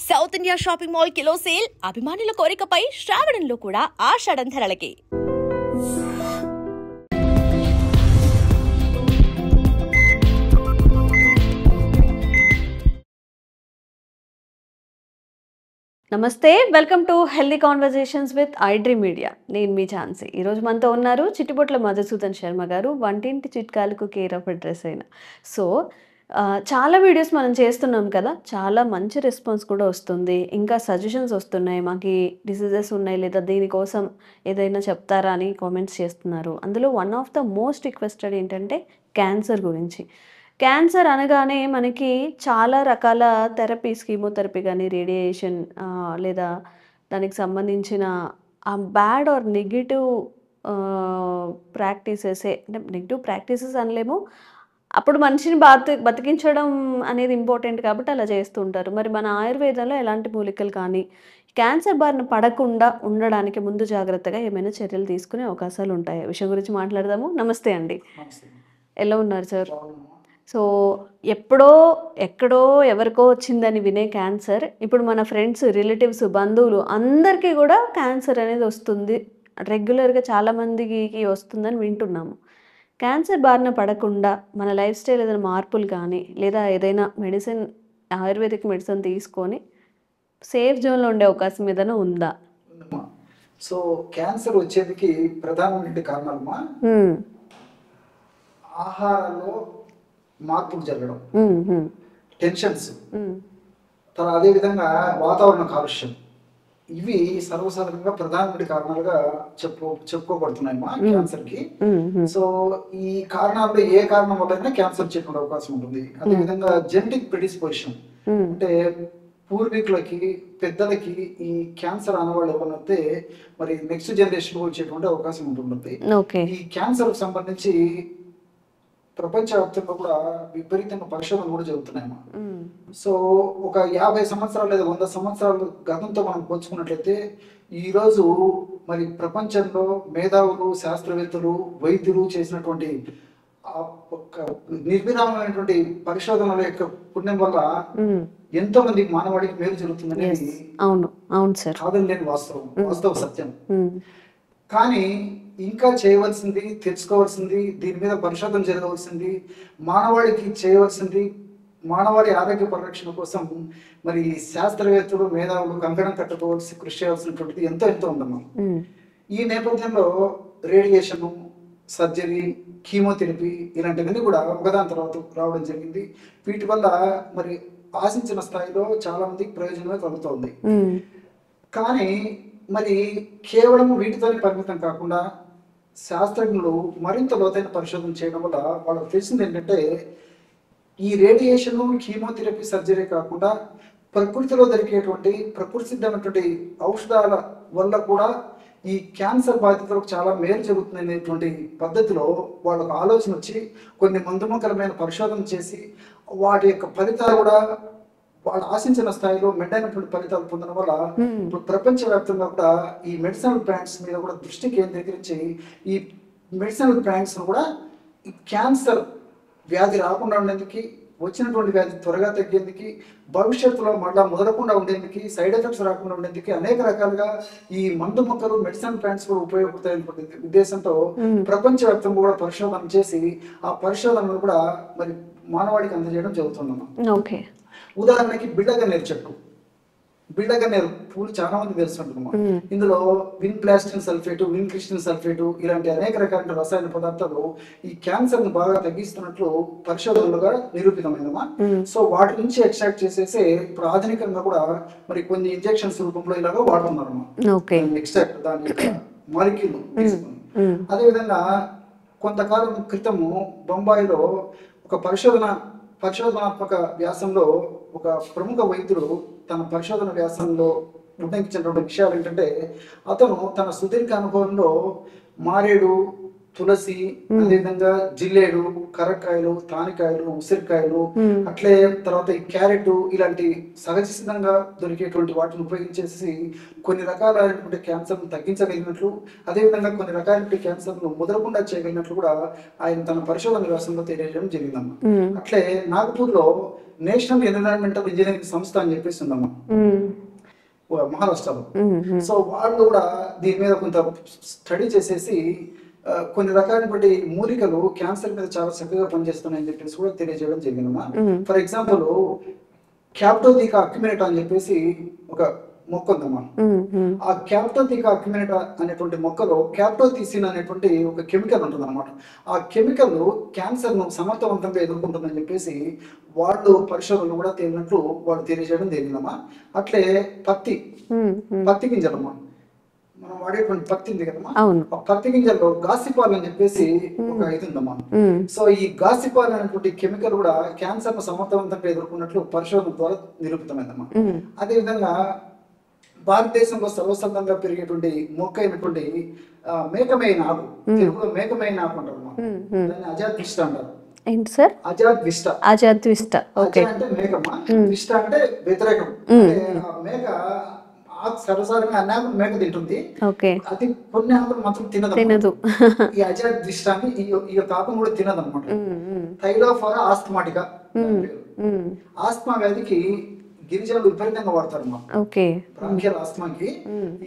South India shopping mall kilo sale అభిమానుల కోరికపై శ్రావణంలో కూడా ఆషాఢం ధరలకి. నమస్తే, welcome to healthy conversations with iDream media. నేను మీ ఝాన్సీ. ఈరోజు మనతో ఉన్నారు చిట్టిబొట్ల మధుసూదన్ శర్మ గారు, వంటింటి చిట్కాలకు కేర్ ఆఫ్ అడ్రస్ అయిన. సో చాలా వీడియోస్ మనం చేస్తున్నాం కదా, చాలా మంచి రెస్పాన్స్ కూడా వస్తుంది. ఇంకా సజెషన్స్ వస్తున్నాయి, మాకు డిసీజెస్ ఉన్నాయి లేదా దీనికోసం ఏదైనా చెప్తారా అని కామెంట్స్ చేస్తున్నారు. అందులో one of the most requested ఏంటంటే క్యాన్సర్ గురించి. క్యాన్సర్ అనగానే మనకి చాలా రకాల థెరపీస్, కీమోథెరపీ కానీ, రేడియేషన్ లేదా దానికి సంబంధించిన ఆ బ్యాడ్ ఆర్ నెగిటివ్ ప్రాక్టీసెసే, అంటే నెగిటివ్ ప్రాక్టీసెస్ అనలేము, అప్పుడు మనిషిని బతికించడం అనేది ఇంపార్టెంట్ కాబట్టి అలా చేస్తూ ఉంటారు. మరి మన ఆయుర్వేదంలో ఎలాంటి మూలికలు కానీ క్యాన్సర్ బారిన పడకుండా ఉండడానికి ముందు జాగ్రత్తగా ఏమైనా చర్యలు తీసుకునే అవకాశాలు ఉంటాయి? విషయం గురించి మాట్లాడదాము. నమస్తే అండి, ఎలా ఉన్నారు సార్? సో ఎప్పుడో ఎక్కడో ఎవరికో వచ్చిందని వినే క్యాన్సర్ ఇప్పుడు మన ఫ్రెండ్స్, రిలేటివ్స్, బంధువులు అందరికీ కూడా క్యాన్సర్ అనేది వస్తుంది, రెగ్యులర్గా చాలామందికి వస్తుందని వింటున్నాము. క్యాన్సర్ బారిన పడకుండా మన లైఫ్ స్టైల్ ఏదైనా మార్పులు కానీ లేదా ఏదైనా మెడిసిన్, ఆయుర్వేదిక్ మెడిసిన్ తీసుకొని సేఫ్ జోన్లో ఉండే అవకాశం ఏదైనా ఉందా? సో క్యాన్సర్ వచ్చేందుకు ప్రధానమైన కారణాలమ్మా, ఆహారంలో మార్పులు జరగడం, టెన్షన్స్, అదేవిధంగా వాతావరణ కాలుష్యం, ఇవి సర్వసాధారణంగా ప్రధానమైన కారణాలుగా చెప్పుకోబడుతున్నాయమ్మా క్యాన్సర్ కి. సో ఈ కారణాల్లో ఏ కారణం వల్ల క్యాన్సర్ వచ్చేటువంటి అవకాశం ఉంటుంది. అదేవిధంగా జెనెటిక్ ప్రెడిస్పోజిషన్, అంటే పూర్వీకులకి, పెద్దలకి ఈ క్యాన్సర్ అన్నవాళ్ళు ఎవరైతే మరి నెక్స్ట్ జనరేషన్ వచ్చేటువంటి అవకాశం ఉంటుంది. ఈ క్యాన్సర్ సంబంధించి ప్రపంచవ్యాప్తంగా కూడా విపరీతంగా పరిశోధనలు కూడా జరుగుతున్నాయమ్మా. సో ఒక 50 సంవత్సరాలు లేదా 100 సంవత్సరాలు గతంతో మనం పోల్చుకున్నట్లయితే ఈరోజు మరి ప్రపంచంలో మేధావులు, శాస్త్రవేత్తలు, వైద్యులు చేసినటువంటి నిర్విరామమైనటువంటి పరిశోధనల యొక్క పుణ్యం వల్ల ఎంతో మంది మానవాడికి మేలు జరుగుతుందనేది కాదని లేని వాస్తవ సత్యం. కానీ ఇంకా చేయవలసింది, తెచ్చుకోవాల్సింది, దీని మీద పరిశోధన జరగవలసింది, మానవాళికి చేయవలసింది, మానవాళి ఆరోగ్య పరిరక్షణ కోసం మరి శాస్త్రవేత్తలు, మేధావులు కంకణం కట్టుకోవాల్సి, కృషి చేయాల్సినటువంటిది ఎంతో ఉందమ్మా. ఈ నేపథ్యంలో రేడియేషన్, సర్జరీ, కీమోథెరపీ ఇలాంటివన్నీ కూడా ఒకదాని తర్వాత రావడం జరిగింది. వీటి వల్ల మరి ఆశించిన స్థాయిలో చాలా మందికి ప్రయోజనమే కలుగుతోంది. కానీ మరి కేవలం వీటితోనే పరిమితం కాకుండా శాస్త్రజ్ఞులు మరింత లోతైన పరిశోధన చేయడం వల్ల వాళ్ళకి తెలిసింది ఏంటంటే, ఈ రేడియేషన్, కీమోథెరపీ, సర్జరీ కాకుండా ప్రకృతిలో దొరికేటువంటి ప్రకృతి సిద్ధమైనటువంటి ఔషధాల వల్ల కూడా ఈ క్యాన్సర్ బాధితులకు చాలా మేలు జరుగుతుంది అనేటువంటి పద్ధతిలో వాళ్ళకు ఆలోచన వచ్చి కొన్ని మందుమకరమైన పరిశోధన చేసి వాటి యొక్క ఫలితాలు కూడా వాళ్ళు ఆశించిన స్థాయిలో మెండైనటువంటి ఫలితాలు పొందడం వల్ల ఇప్పుడు ప్రపంచవ్యాప్తంగా కూడా ఈ మెడిసినల్ బ్రాండ్స్ మీద కూడా దృష్టి కేంద్రీకరించి ఈ మెడిసినల్ బ్రాండ్స్ కూడా ఈ క్యాన్సర్ వ్యాధి రాకుండా ఉండేందుకు, వచ్చినటువంటి వ్యాధి త్వరగా తగ్గేందుకు, భవిష్యత్తులో మళ్ళా మొదలకుండా ఉండేందుకు, సైడ్ ఎఫెక్ట్స్ రాకుండా ఉండేందుకు అనేక రకాలుగా ఈ మందు మొక్కలు, మెడిసినల్ బ్రాండ్స్ కూడా ఉపయోగపడతాయనే ఉద్దేశంతో ప్రపంచవ్యాప్తంగా కూడా పరిశోధన చేసి ఆ పరిశోధనలు కూడా మరి మానవాడికి అందజేయడం జరుగుతుందమ్మా. ఉదాహరణకి బిళ్ళగన్నేరు చెట్టు, బిళ్ళగన్నేరు పూలు చాలా మంది తెలుసుకుంటున్నాం. ఇందులో విన్ప్లాస్టిన్ సల్ఫేటు, విన్క్రిస్టిన్ సల్ఫేటు ఇలాంటి అనేక రకాల రసాయన పదార్థాలు ఈ క్యాన్సర్ ను బాగా తగ్గిస్తున్నట్లు పరిశోధనలుగా నిరూపితమైనమా. సో వాటి నుంచి ఎక్స్ట్రాక్ట్ చేసేసి ఇప్పుడు ఆధునికంగా కూడా మరి కొన్ని ఇంజెక్షన్స్ రూపంలో ఇలాగా వాడుతున్నారు ఎక్స్ట్రాక్ట్, దాని యొక్క మాలిక్యూల్ తీసుకుని. అదేవిధంగా కొంతకాలం క్రితము బొంబాయిలో ఒక పరిశోధనాత్మక వ్యాసంలో ఒక ప్రముఖ వైద్యుడు తన పరిశోధన వ్యాసంలో ఉల్లేఖించినటువంటి విషయాలు ఏంటంటే, అతను తన సుదీర్ఘ అనుభవంలో మారేడు, తులసి, అదేవిధంగా జిల్లేడు, కరక్కాయలు, తానికాయలు, ఉసిరికాయలు, అట్లే తర్వాత ఈ క్యారెట్ ఇలాంటి సహజ సిద్ధంగా దొరికేటువంటి వాటిని ఉపయోగించేసి కొన్ని రకాలైనటువంటి క్యాన్సర్ తగ్గించగలిగినట్లు, అదేవిధంగా కొన్ని రకాలైన క్యాన్సర్ను ముదరకుండా చేయగలిగినట్లు కూడా ఆయన తన పరిశోధన వ్యాసంలో తెలియజేయడం జరిగిందమ్మా. అట్లే నాగపూర్లో నేషనల్ ఎన్విరాన్మెంటల్ ఇంజనీరింగ్ సంస్థ అని చెప్పేసి ఉందమ్మా మహారాష్ట్రలో. సో వాళ్ళు కూడా దీని మీద కొంత స్టడీ చేసేసి కొన్ని రకాలైనటువంటి మూలికలు క్యాన్సర్ మీద చాలా చక్కగా పనిచేస్తున్నాయని చెప్పేసి కూడా తెలియజేయడం జరిగిందమ్మా. ఫర్ ఎగ్జాంపుల్ క్యాప్టోథికా అక్యుమినేటా అని చెప్పేసి ఒక మొక్క ఉందమ్మా. ఆ క్యాప్టోథికా అక్యుమినేటా అనేటువంటి మొక్కలో క్యాప్టోథిసిన్ అనేటువంటి ఒక కెమికల్ ఉంటుంది అనమాట. ఆ కెమికల్ క్యాన్సర్ ను సమర్థవంతంగా ఎదుర్కొంటుందని చెప్పేసి వాళ్ళు పరిశోధనలు కూడా తేలినట్లు వాళ్ళు తెలియజేయడం జరిగిందమ్మా. అట్లే పత్తి గింజలమ్మా, మనం వాడేటువంటి పత్తి ఉంది కదమ్మా, ఆ పత్తి గింజల్లో గాసిపాల్ అని చెప్పేసి ఒక ఇది ఉందమ్మా. సో ఈ గాసిపాల్ అనేటువంటి కెమికల్ కూడా క్యాన్సర్ ను సమర్థవంతంగా ఎదుర్కొన్నట్లు పరిశోధన ద్వారా నిరూపితమైందమ్మా. అదే విధంగా భారతదేశంలో సర్వసాధారణంగా పెరిగేటువంటి మొక్క అయినటువంటి మేకమైన ఆకు, తెలుగులో మేకమైన ఆకు అంటారు, దాన్ని అజాద్విష్ట అంటారు. ఏంటి సార్? అజాద్విష్ట అంటే మేకమ్మ, విష్ట అంటే వ్యతిరేకం. మేక సర్వసాధారణంగా అన్ని ఆకులు మేక తింటుంది, అది కొన్ని ఆకులు మాత్రం తినదు. ఈ అజాద్విష్టాన్ని ఈ యొక్క ఆకును కూడా తినదు అనమాట. థైలోఫోరా ఆస్తమాటికా, ఆస్తమా వ్యాధికి గిరిజనులు విపరీతంగా వాడతారు మా బ్రాంకియల్ ఆస్తమాకి.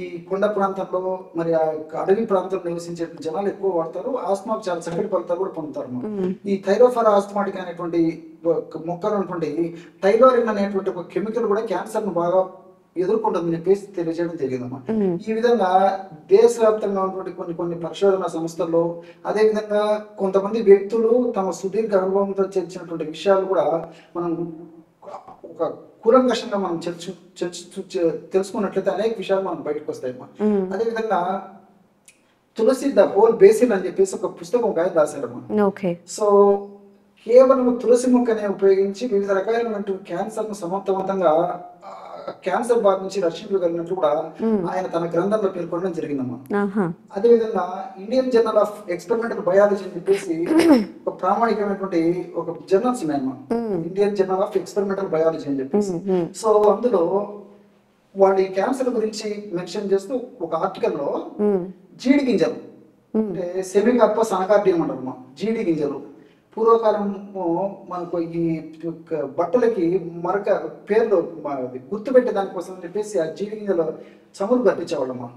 ఈ కొండ ప్రాంతంలో మరి ఆ అడవి ప్రాంతంలో నివసించే జనాలు ఎక్కువ వాడతారు. ఆస్తమాకి చాలా చక్కటి ఫలితాలు కూడా పొందుతారు. ఈ థైరోఫోరా ఆస్తమాటిక్ అనేటువంటి మొక్కలు అనేటువంటి థైరోరిన్ అనేటువంటి ఒక కెమికల్ కూడా క్యాన్సర్ ను బాగా ఎదుర్కొంటుందని చెప్పేసి తెలియజేయడం జరిగిందమ్మా. ఈ విధంగా దేశవ్యాప్తంగా ఉన్నటువంటి కొన్ని పరిశోధన సంస్థల్లో, అదే విధంగా కొంతమంది వ్యక్తులు తమ సుదీర్ఘ అనుభవంతో చర్చించినటువంటి విషయాలు కూడా మనం ఒక కూలంకషంగా మనం తెలుసుకున్నట్లయితే అనేక విషయాలు మనం బయటకు వస్తాయమ్మా. అదే విధంగా తులసి ద హోల్ బేసిన్ అని చెప్పేసి ఒక పుస్తకం ఒక ఆయన రాశారమ్మా. సో కేవలం తులసి మొక్కనే ఉపయోగించి వివిధ రకాలైనటువంటి క్యాన్సర్ ను సమర్థవంతంగా క్యాన్సర్ బారి నుంచి రక్షించగలిగినట్లు కూడా ఆయన తన గ్రంథంలో పేర్కొనడం జరిగిందమ్మా. అదే విధంగా Indian journal of experimental biology అని చెప్పేసి ఒక ప్రామాణికమైనటువంటి ఒక జర్నల్స్ ఉన్నాయమ్మా, Indian journal of experimental biology అని చెప్పేసి. సో అందులో వాళ్ళు ఈ క్యాన్సర్ గురించి మెన్షన్ చేస్తూ ఒక ఆర్టికల్ లో జీడి గింజలు అంటే సెమికార్పస్ అనకార్డియం అంటారు, జీడి గింజలు పూర్వకాలము మనకు ఈ బట్టలకి మరక పేర్లు గుర్తు పెట్టే దానికోసం అని చెప్పేసి ఆ జీడి గింజలు చమురు కట్టించేవాళ్ళమ్మా.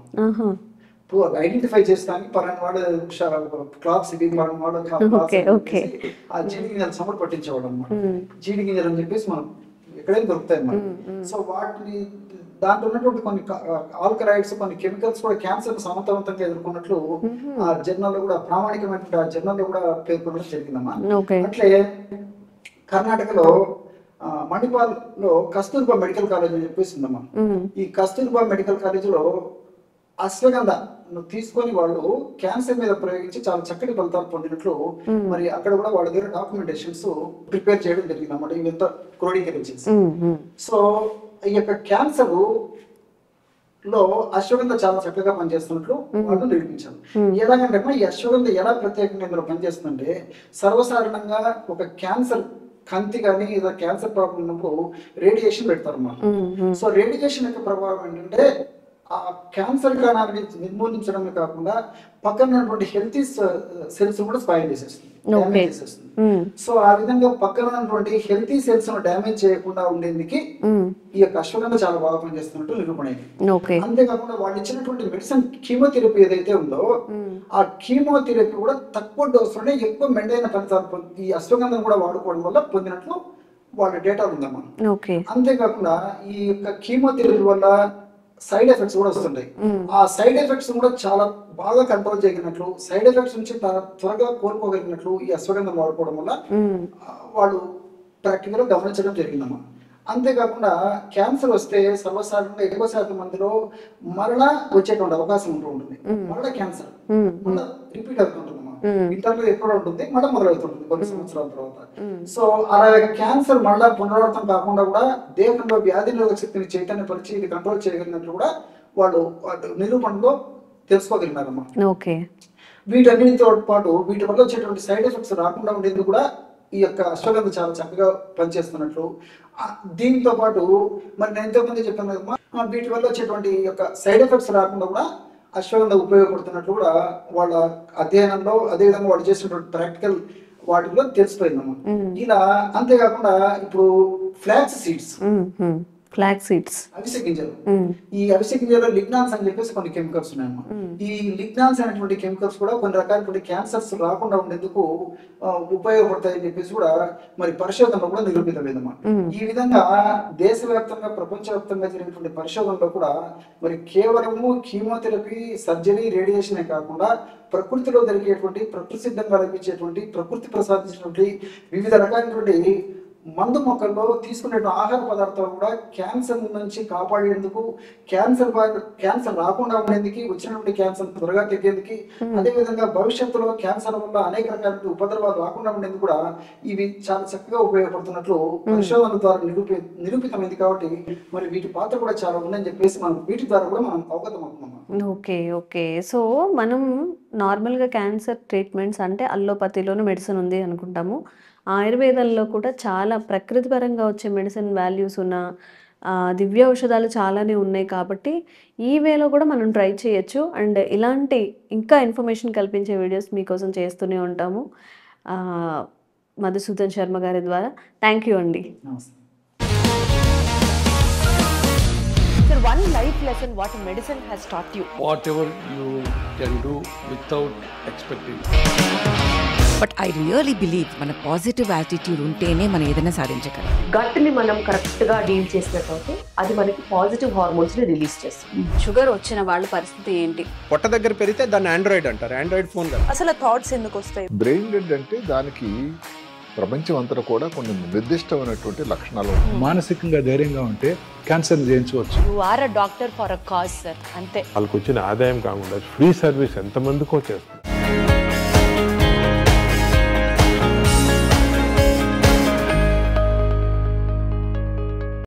ఐడెంటిఫై చేస్తానికి పలానా వాడు క్లాత్స్ ఇవి పలానా వాడు ఆ జీడి గింజలు చమురు పట్టించేవాళ్ళు అన్నమాట. జీడి గింజలు అని చెప్పేసి మనం ఎక్కడైనా దొరుకుతాయి అన్నమాట. సో వాటిని దాంట్లో ఉన్నటువంటి కొన్ని ఆల్కలాయిడ్స్, కొన్ని కెమికల్స్ కూడా క్యాన్సర్ సమర్థవంతంగా ఎదుర్కొన్నట్లు ఆ జర్నల్ కూడా ప్రామాణికమైనటువంటి ఆ జర్నల్ కూడా పేర్కొనడం జరిగిందమ్మా. అట్లే కర్ణాటకలో మణిపాల్ లో కస్తూర్బా మెడికల్ కాలేజ్ అని చెప్పేసి ఉందమ్మా. ఈ కస్తూర్బా మెడికల్ కాలేజీలో అశ్వగంధ తీసుకొని వాళ్ళు క్యాన్సర్ మీద ప్రయోగించి చాలా చక్కటి ఫలితాలు పొందినట్లు మరి అక్కడ కూడా వాళ్ళ దగ్గర డాక్యుమెంటేషన్స్ ప్రిపేర్ చేయడం జరిగింది అన్నమాట. ఇవంతా క్రోడీకరించేసి. సో ఈ యొక్క క్యాన్సర్ లో అశ్వగంధ చాలా చక్కగా పనిచేస్తున్నట్లు వాళ్ళు నిరూపించారు. ఎలాగంటే ఈ అశ్వగంధ ఎలా ప్రత్యేకంగా ఇందులో పనిచేస్తుందంటే, సర్వసాధారణంగా ఒక క్యాన్సర్ కంతి కానీ ఏదో క్యాన్సర్ ప్రాబ్లం ఉన్నప్పుడు రేడియేషన్ పెడతారు అన్నమాట. సో రేడియేషన్ యొక్క ప్రభావం ఏంటంటే ఆ క్యాన్సర్ కణాన్ని నిర్మూలించడమే కాకుండా పక్కన ఉన్నటువంటి హెల్తీ సెల్స్ కూడా స్పాయిల్ చేసేస్తుంది, డ్యామేజ్ చేసేస్తుంది. సో ఆ విధంగా పక్కన ఉన్నటువంటి హెల్తీ సెల్స్ ను డ్యామేజ్ చేయకుండా ఉండేందుకు ఈ యొక్క అశ్వగంధ చాలా బాగా పనిచేస్తున్నట్టు నిరూపణ అయింది. అంతేకాకుండా వాళ్ళు ఇచ్చినటువంటి మెడిసిన్ కీమోథెరపీ ఏదైతే ఉందో ఆ కీమోథెరపీ కూడా తక్కువ డోసులోనే ఎక్కువ మెండైన ఫలితాలు ఈ అశ్వగంధం కూడా వాడుకోవడం వల్ల పొందినట్లు వాళ్ళ డేటా ఉందమ్మా. అంతేకాకుండా ఈ యొక్క కీమోథెరపీ వల్ల సైడ్ ఎఫెక్ట్స్ కూడా వస్తుంటాయి. ఆ సైడ్ ఎఫెక్ట్స్ కూడా చాలా బాగా కంట్రోల్ చేయగలిగినట్లు, సైడ్ ఎఫెక్ట్స్ నుంచి త్వరగా కోలుకోగలిగినట్లు ఈ అశ్వగంధం వాడుకోవడం వల్ల వాళ్ళు ప్రాక్టికల్ గా గమనించడం జరిగిందమ్మా. అంతేకాకుండా క్యాన్సర్ వస్తే సర్వసాధారణంగా ఎక్కువ శాతం మందిలో మరలా వచ్చేటువంటి అవకాశం ఉంటూ ఉంటుంది. మరలా క్యాన్సర్ మళ్ళీ రిపీట్ అవుతుంటుందమ్మా. ఇంటర్లో ఎక్కడ ఉంటుంది, మళ్ళీ మొదలవుతుంటుంది కొన్ని సంవత్సరాల తర్వాత. సో అలా క్యాన్సర్ మళ్ళా పునరావృతం కాకుండా కూడా దేహంలో వ్యాధి నిరోధక శక్తిని చైతన్యపరిచి ఇది కంట్రోల్ చేయగలిగినట్లు కూడా వాళ్ళు నిరూపణలో తెలుసుకోగలిగినారమ్మా. వీటన్నిటితో పాటు వీటి వల్ల వచ్చేటువంటి సైడ్ ఎఫెక్ట్స్ రాకుండా ఉండేందుకు కూడా ఈ యొక్క అశ్వగంధ చాలా చక్కగా పనిచేస్తున్నట్లు. దీంతో పాటు మరి నేను ఎంతోమంది చెప్పాను కదమ్మా, వీటి వల్ల వచ్చేటువంటి యొక్క సైడ్ ఎఫెక్ట్స్ రాకుండా కూడా అశ్వగంధ ఉపయోగపడుతున్నట్లు కూడా వాళ్ళ అధ్యయనంలో, అదేవిధంగా వాళ్ళు చేసినటువంటి ప్రాక్టికల్ వాటిలో తెలిసిపోయిందమ్మా. ఇలా అంతేకాకుండా ఇప్పుడు ఫ్లాక్స్ సీడ్స్, ఫ్లాక్స్ సీడ్స్, అవిసె గింజలు, ఈ అవిసె గింజలో లిగ్నాన్స్ అని చెప్పేసి కొన్ని కెమికల్స్ ఉన్నాయమ్మా. ఈ లిగ్నాన్స్ అనేటువంటి కెమికల్స్ కూడా కొన్ని రకాలైనటువంటి క్యాన్సర్స్ రాకుండా ఉండేందుకు ఉపయోగపడతాయని చెప్పేసి కూడా మరి పరిశోధనలో కూడా నిరూపితమైందమ్మా. ఈ విధంగా దేశవ్యాప్తంగా ప్రపంచవ్యాప్తంగా జరిగినటువంటి పరిశోధనలో కూడా మరి కేవలము కీమోథెరపీ, సర్జరీ, రేడియేషనే కాకుండా ప్రకృతిలో జరిగేటువంటి, ప్రకృతి సిద్ధంగా లభించేటువంటి, ప్రకృతి ప్రసాదించినటువంటి వివిధ రకాలైనటువంటి మందు మొక్కల్లో తీసుకునే ఆహార పదార్థాలు కూడా క్యాన్సర్ నుంచి కాపాడేందుకు, క్యాన్సర్ రాకుండా ఉండేందుకు, వచ్చినటువంటి క్యాన్సర్ త్వరగా తగ్గేందుకు, అదేవిధంగా భవిష్యత్తులో క్యాన్సర్ వల్ల అనేక రకాల ఉపద్రవాలు రాకుండా ఉండేందుకు కూడా ఇవి చాలా చక్కగా ఉపయోగపడుతున్నట్లు పరిశోధనల ద్వారా నిరూపితమైంది. కాబట్టి మరి వీటి పాత్ర కూడా చాలా ఉందని చెప్పేసి మనం వీటి ద్వారా కూడా మనం అవగతం అవుతున్నాం. ఓకే. సో మనం నార్మల్గా క్యాన్సర్ ట్రీట్మెంట్స్ అంటే అల్లోపతిలోనే మెడిసిన్ ఉంది అనుకుంటాము. ఆయుర్వేదంలో కూడా చాలా ప్రకృతి పరంగా వచ్చే మెడిసిన్ వాల్యూస్ ఉన్న దివ్య ఔషధాలు చాలానే ఉన్నాయి. కాబట్టి ఈ వేలో కూడా మనం ట్రై చేయొచ్చు. అండ్ ఇలాంటి ఇంకా ఇన్ఫర్మేషన్ కల్పించే వీడియోస్ మీకోసం చేస్తూనే ఉంటాము మధుసూదన్ శర్మ గారి ద్వారా. థ్యాంక్ యూ అండి. Sir, one life lesson what medicine has taught you. Whatever you can do without expecting. But I really believe మన పాజిటివ్ యాటిట్యూడ్ ఉంటేనే మనం ఏదైనా సాధించగలం. గట్ని మనం కరెక్ట్గా డీల్ చేసినట్లయితే అది మనకి పాజిటివ్ హార్మోన్స్ని రిలీజ్ చేస్తుంది. షుగర్ వచ్చిన వాళ్ళ పరిస్థితి ఏంటి? పొట్ట దగ్గర పెరిగితే దాన్ని ఆండ్రాయిడ్ అంటారు, ఆండ్రాయిడ్ ఫోన్ కదా. అసలు థాట్స్ ఎందుకు వస్తాయి? బ్రెయిన్ డెడ్ అంటే దానికి ప్రపంచం అంతా కూడా కొన్ని నిర్దిష్టమైనటువంటి లక్షణాలు. మానసికంగా ధైర్యంగా ఉంటే క్యాన్సర్ జయించవచ్చు. You are a doctor for a cause, sir. అంతే. వాళ్ళకి వచ్చిన ఆదాయం కాకుండా ఫ్రీ సర్వీస్ ఎంతమందికో చేస్తుంది.